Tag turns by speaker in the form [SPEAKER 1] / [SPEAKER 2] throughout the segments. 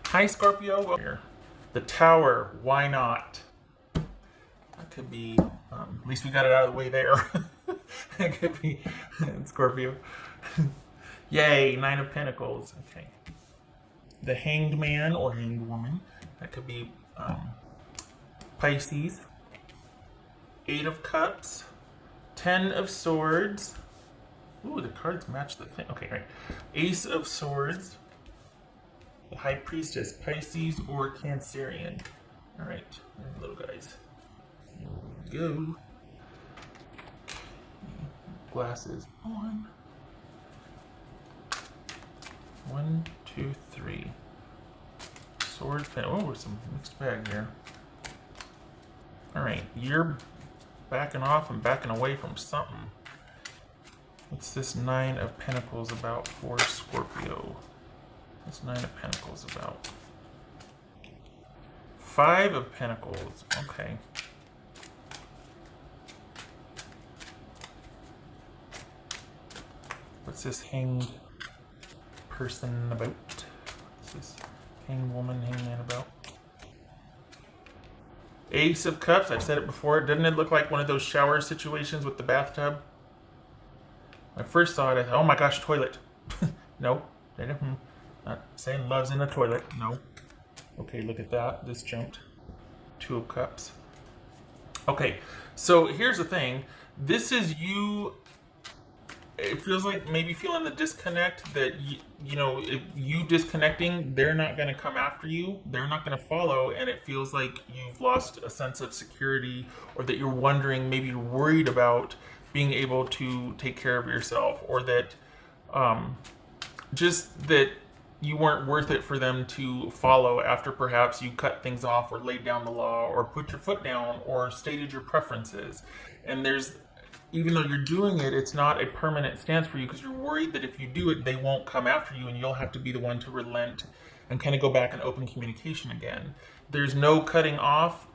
[SPEAKER 1] Hi, Scorpio. Here. The Tower. Why not? That could be. At least we got it out of the way there. That could be Scorpio. Yay! Nine of Pentacles. Okay. The Hanged Man or Hanged Woman. That could be Pisces. Eight of Cups. 10 of Swords. Ooh, the cards match the thing. Okay, right. Ace of Swords. The High Priestess, Pisces or Cancerian. Alright, little guys. Here we go. Glasses on. 1, 2, 3. Swords, pen. Oh, there's some mixed bag here. Alright, you're backing off and backing away from something. What's this Nine of Pentacles about for Scorpio? What's Nine of Pentacles about? Five of Pentacles. Okay. What's this hanged person about? What's this hanged woman, hanged man about? Ace of Cups. I've said it before. Doesn't it look like one of those shower situations with the bathtub? When I first saw it, I thought, oh my gosh, toilet. No. Not saying love's in a toilet. No. Okay, look at that. This jumped. Two of Cups. Okay, so here's the thing. This is you. It feels like maybe feeling the disconnect that, you know, if you disconnecting, they're not going to come after you. They're not going to follow. And it feels like you've lost a sense of security, or that you're wondering, maybe you're worried about being able to take care of yourself, or that just that you weren't worth it for them to follow after perhaps you cut things off or laid down the law or put your foot down or stated your preferences. And there's, even though you're doing it, it's not a permanent stance for you, because you're worried that if you do it, they won't come after you and you'll have to be the one to relent and kind of go back and open communication again. There's no cutting off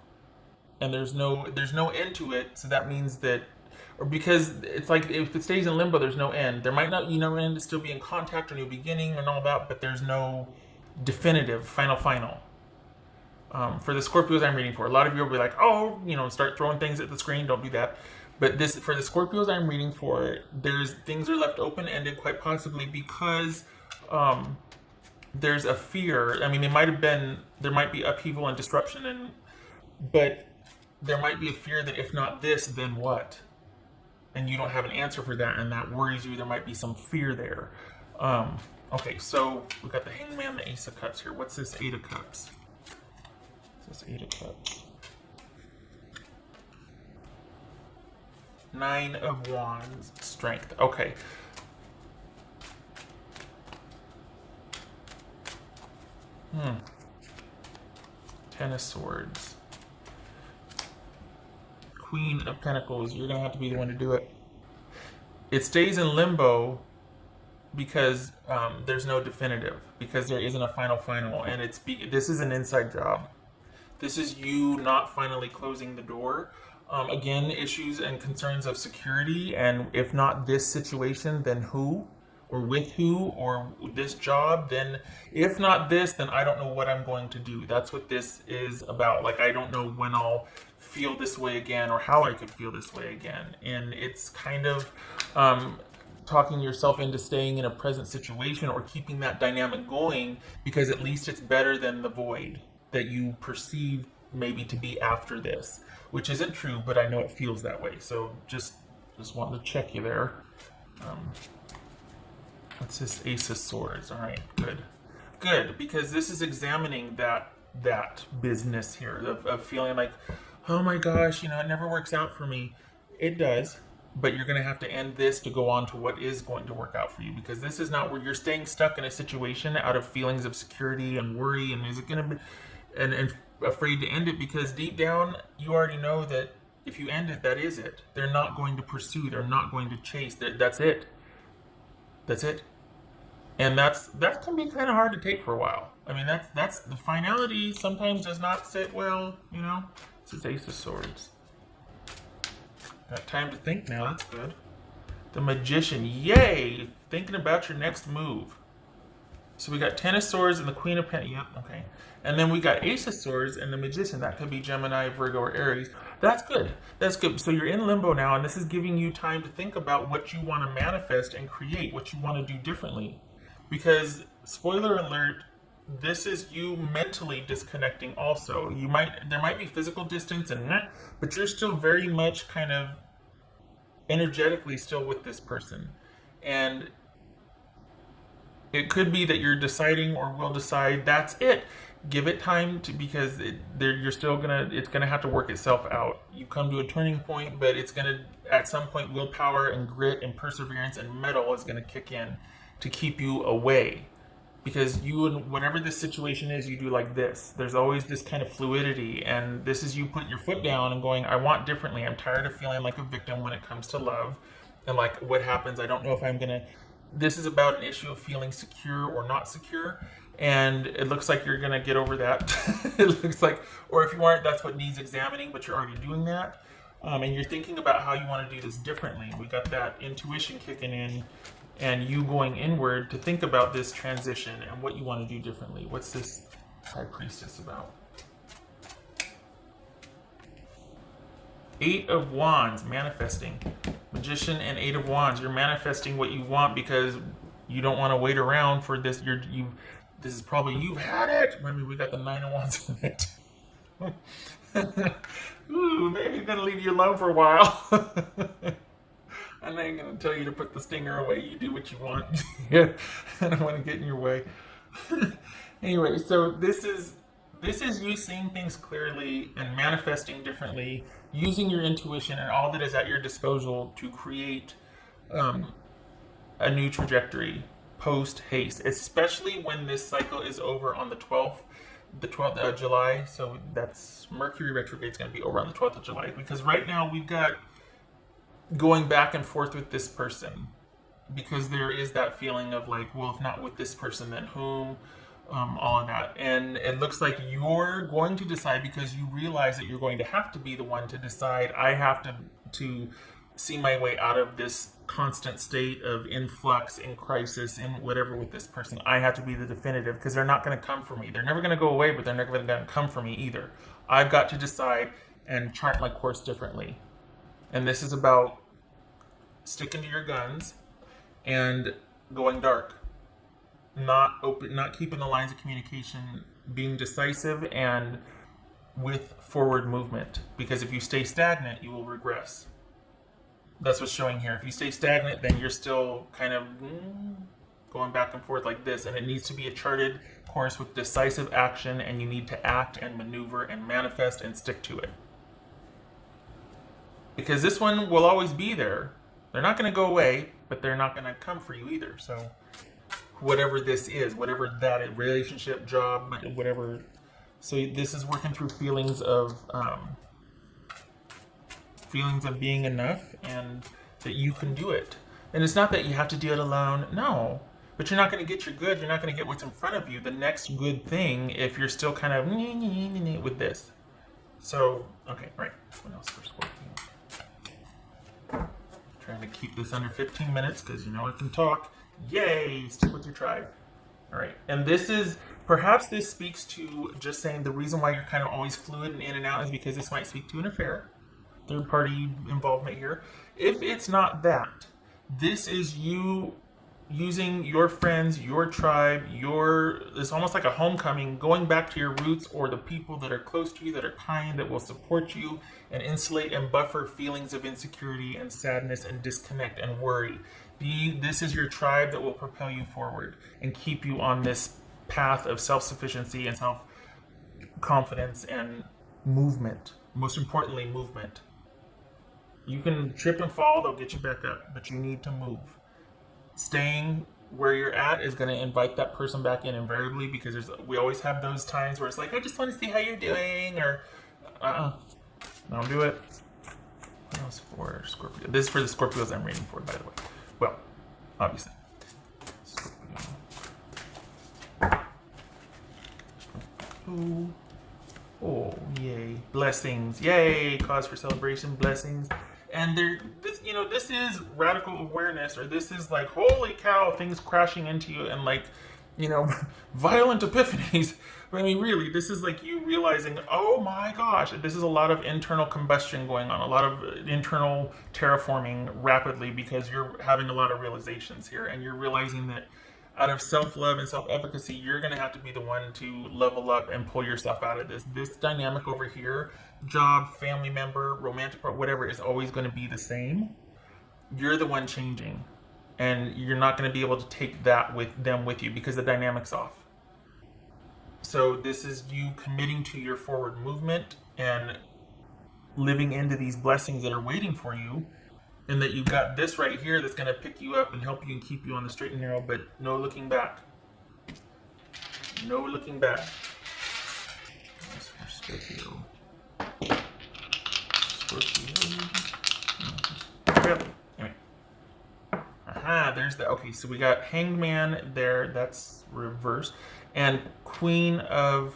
[SPEAKER 1] and there's no end to it. So that means that, or because it's like if it stays in limbo, there's no end. There might not, end to still be in contact or new beginning and all that, but there's no definitive final. For the Scorpios I'm reading for, a lot of you will be like, oh, start throwing things at the screen. Don't do that. But this, for the Scorpios I'm reading for, there's things are left open-ended, quite possibly because there's a fear. I mean, there might be upheaval and disruption, but there might be a fear that if not this, then what? And you don't have an answer for that, and that worries you. There might be some fear there. Okay, so we've got the Hangman, the Ace of Cups here. What's this Eight of Cups? What's this Eight of Cups? Nine of Wands, Strength. Okay. Ten of Swords. Queen of Pentacles. You're going to have to be the one to do it. It stays in limbo because there's no definitive, because there isn't a final, and this is an inside job. This is you not finally closing the door. Again, issues and concerns of security, and if not this situation, then who? Or with who? Or this job? Then if not this, then I don't know what I'm going to do. That's what this is about. Like, I don't know when I'll feel this way again, or how I could feel this way again. And it's kind of talking yourself into staying in a present situation or keeping that dynamic going, because at least it's better than the void that you perceive maybe to be after this, which isn't true, but I know it feels that way. So just wanted to check you there. What's this Ace of Swords? All right, good, because this is examining that business here of feeling like, oh my gosh, it never works out for me. It does, but you're going to have to end this to go on to what is going to work out for you, because this is not where you're staying stuck in a situation out of feelings of security and worry, and is it going to be and afraid to end it, because deep down you already know that if you end it, that is it. They're not going to pursue, they're not going to chase. That's it. And that can be kind of hard to take for a while. I mean, that's the finality sometimes does not sit well, This is Ace of Swords. Got time to think now, that's good. The Magician, yay! Thinking about your next move. So we got Ten of Swords and the Queen of Pentacles. Yep, okay. And then we got Ace of Swords and the Magician. That could be Gemini, Virgo, or Aries. That's good. That's good. So you're in limbo now, and this is giving you time to think about what you want to manifest and create, what you want to do differently. Because, spoiler alert, this is you mentally disconnecting also. There might be physical distance and that, but you're still very much kind of energetically still with this person. And it could be that you're deciding or will decide that's it. Give it time to, because it's gonna have to work itself out. You come to a turning point, but it's gonna, at some point, willpower and grit and perseverance and mettle is gonna kick in to keep you away. Because whatever this situation is, you do like this. There's always this kind of fluidity, and this is you putting your foot down and going, I want differently. I'm tired of feeling like a victim when it comes to love. And like, what happens? I don't know if I'm gonna. This is about an issue of feeling secure or not secure. And it looks like you're going to get over that. It looks like, or if you aren't, that's what needs examining, but you're already doing that. And you're thinking about how you want to do this differently. We got that intuition kicking in and you going inward to think about this transition and what you want to do differently. What's this High Priestess about? Eight of Wands, manifesting. Magician and Eight of Wands. You're manifesting what you want because you don't want to wait around for this. This is probably, you've had it. I mean, we got the Nine of Wands in it. Ooh, maybe I'm going to leave you alone for a while. I'm not going to tell you to put the stinger away. You do what you want. Yeah, I don't want to get in your way. Anyway, so this is you seeing things clearly and manifesting differently, using your intuition and all that is at your disposal to create a new trajectory post haste, especially when this cycle is over on the 12th of July. So that's Mercury retrograde is going to be over on the 12th of July, because right now we've got going back and forth with this person, because there is that feeling of like, well, if not with this person, then whom? All of that. And it looks like you're going to decide, because you realize that you're going to have to be the one to decide. I have to see my way out of this constant state of influx, in crisis, in whatever with this person. I have to be the definitive, because they're not going to come for me. They're never going to go away, but they're never going to come for me either. I've got to decide and chart my course differently. And this is about sticking to your guns and going dark. Not keeping the lines of communication, being decisive and with forward movement. Because if you stay stagnant, you will regress. That's what's showing here. If you stay stagnant, then you're still kind of going back and forth like this. And it needs to be a charted course with decisive action, and you need to act and maneuver and manifest and stick to it. Because this one will always be there. They're not going to go away, but they're not going to come for you either. So whatever this is, whatever that relationship, job, whatever. So this is working through feelings of being enough, and that you can do it. And it's not that you have to do it alone. No, but you're not going to get your good. You're not going to get what's in front of you, the next good thing, if you're still kind of with this. So, okay, right. What else for Scorpio? Trying to keep this under 15 minutes because I can talk. Yay! Stick with your tribe. All right. And perhaps this speaks to just saying the reason why you're kind of always fluid and in and out is because this might speak to an affair. Third party involvement here. If it's not that, this is you using your friends, your tribe, it's almost like a homecoming, going back to your roots, or the people that are close to you, that are kind, that will support you and insulate and buffer feelings of insecurity and sadness and disconnect and worry. This is your tribe that will propel you forward and keep you on this path of self-sufficiency and self-confidence and movement. Most importantly, movement. You can trip and fall, they'll get you back up, but you need to move. Staying where you're at is going to invite that person back in invariably, because we always have those times where it's like, I just want to see how you're doing, or don't do it. What else for Scorpio? This is for the Scorpios I'm reading for, by the way. Well, obviously. Scorpio. Oh, yay. Blessings. Yay. Cause for celebration. Blessings. And this is radical awareness, or this is like, holy cow, things crashing into you, and like violent epiphanies. I mean, really, this is like you realizing, oh my gosh, this is a lot of internal combustion going on, a lot of internal terraforming rapidly because you're having a lot of realizations here, and you're realizing that out of self-love and self-efficacy, you're going to have to be the one to level up and pull yourself out of this. This dynamic over here, job, family member, romantic part, whatever, is always going to be the same. You're the one changing, and you're not going to be able to take that with them with you because the dynamic's off. So this is you committing to your forward movement and living into these blessings that are waiting for you, and that you've got this right here that's going to pick you up and help you and keep you on the straight and narrow, but no looking back. No looking back. That's for Scorpio. Scorpio. Anyway. Aha, there's the, okay, so we got Hanged Man there, that's reverse, and Queen of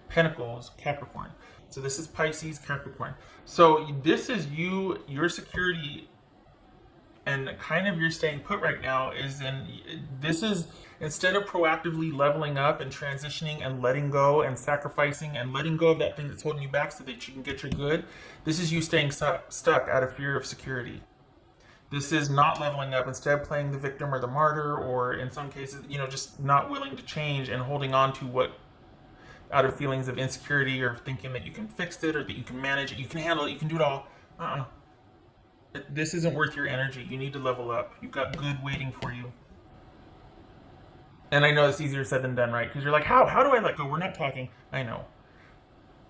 [SPEAKER 1] Pentacles, Capricorn. So this is Pisces, Capricorn. So this is you, your security, and kind of your staying put right now is this is, instead of proactively leveling up and transitioning and letting go and sacrificing and letting go of that thing that's holding you back so that you can get your good, this is you staying stuck out of fear of security. This is not leveling up, instead playing the victim or the martyr, or in some cases, just not willing to change and holding on to what, out of feelings of insecurity or thinking that you can fix it or that you can manage it, you can handle it, you can do it all. This isn't worth your energy. You need to level up. You've got good waiting for you. And I know it's easier said than done, right? Because you're like, how do I let go? We're not talking. I know.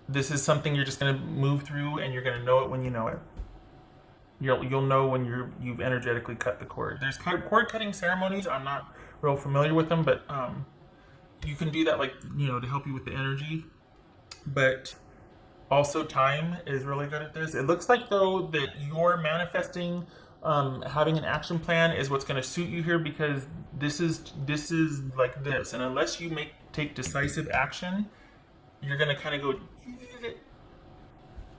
[SPEAKER 1] This is something you're just going to move through, and you're going to know it when you know it. You'll know when you've energetically cut the cord. There's cord cutting ceremonies. I'm not real familiar with them, but you can do that, to help you with the energy. But also time is really good at this. It looks like, though, that you're manifesting having an action plan is what's going to suit you here, because this is like this. And unless you take decisive action, you're going to kind of go,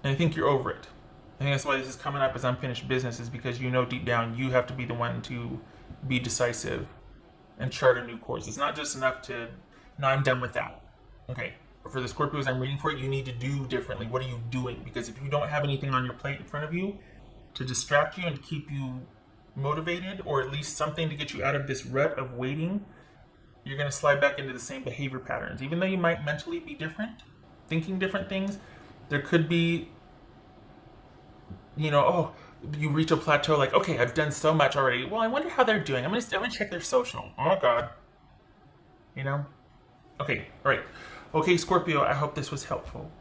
[SPEAKER 1] and I think you're over it. I think that's why this is coming up as unfinished business, is because deep down you have to be the one to be decisive and chart a new course. It's not just enough to, no, I'm done with that. Okay, but for the Scorpios I'm reading for, you need to do differently. What are you doing? Because if you don't have anything on your plate in front of you to distract you and to keep you motivated, or at least something to get you out of this rut of waiting, you're going to slide back into the same behavior patterns. Even though you might mentally be different, thinking different things, there could be, you reach a plateau, like, okay, I've done so much already. Well, I wonder how they're doing. I'm gonna check their social. Oh God. Okay, all right. Okay, Scorpio, I hope this was helpful.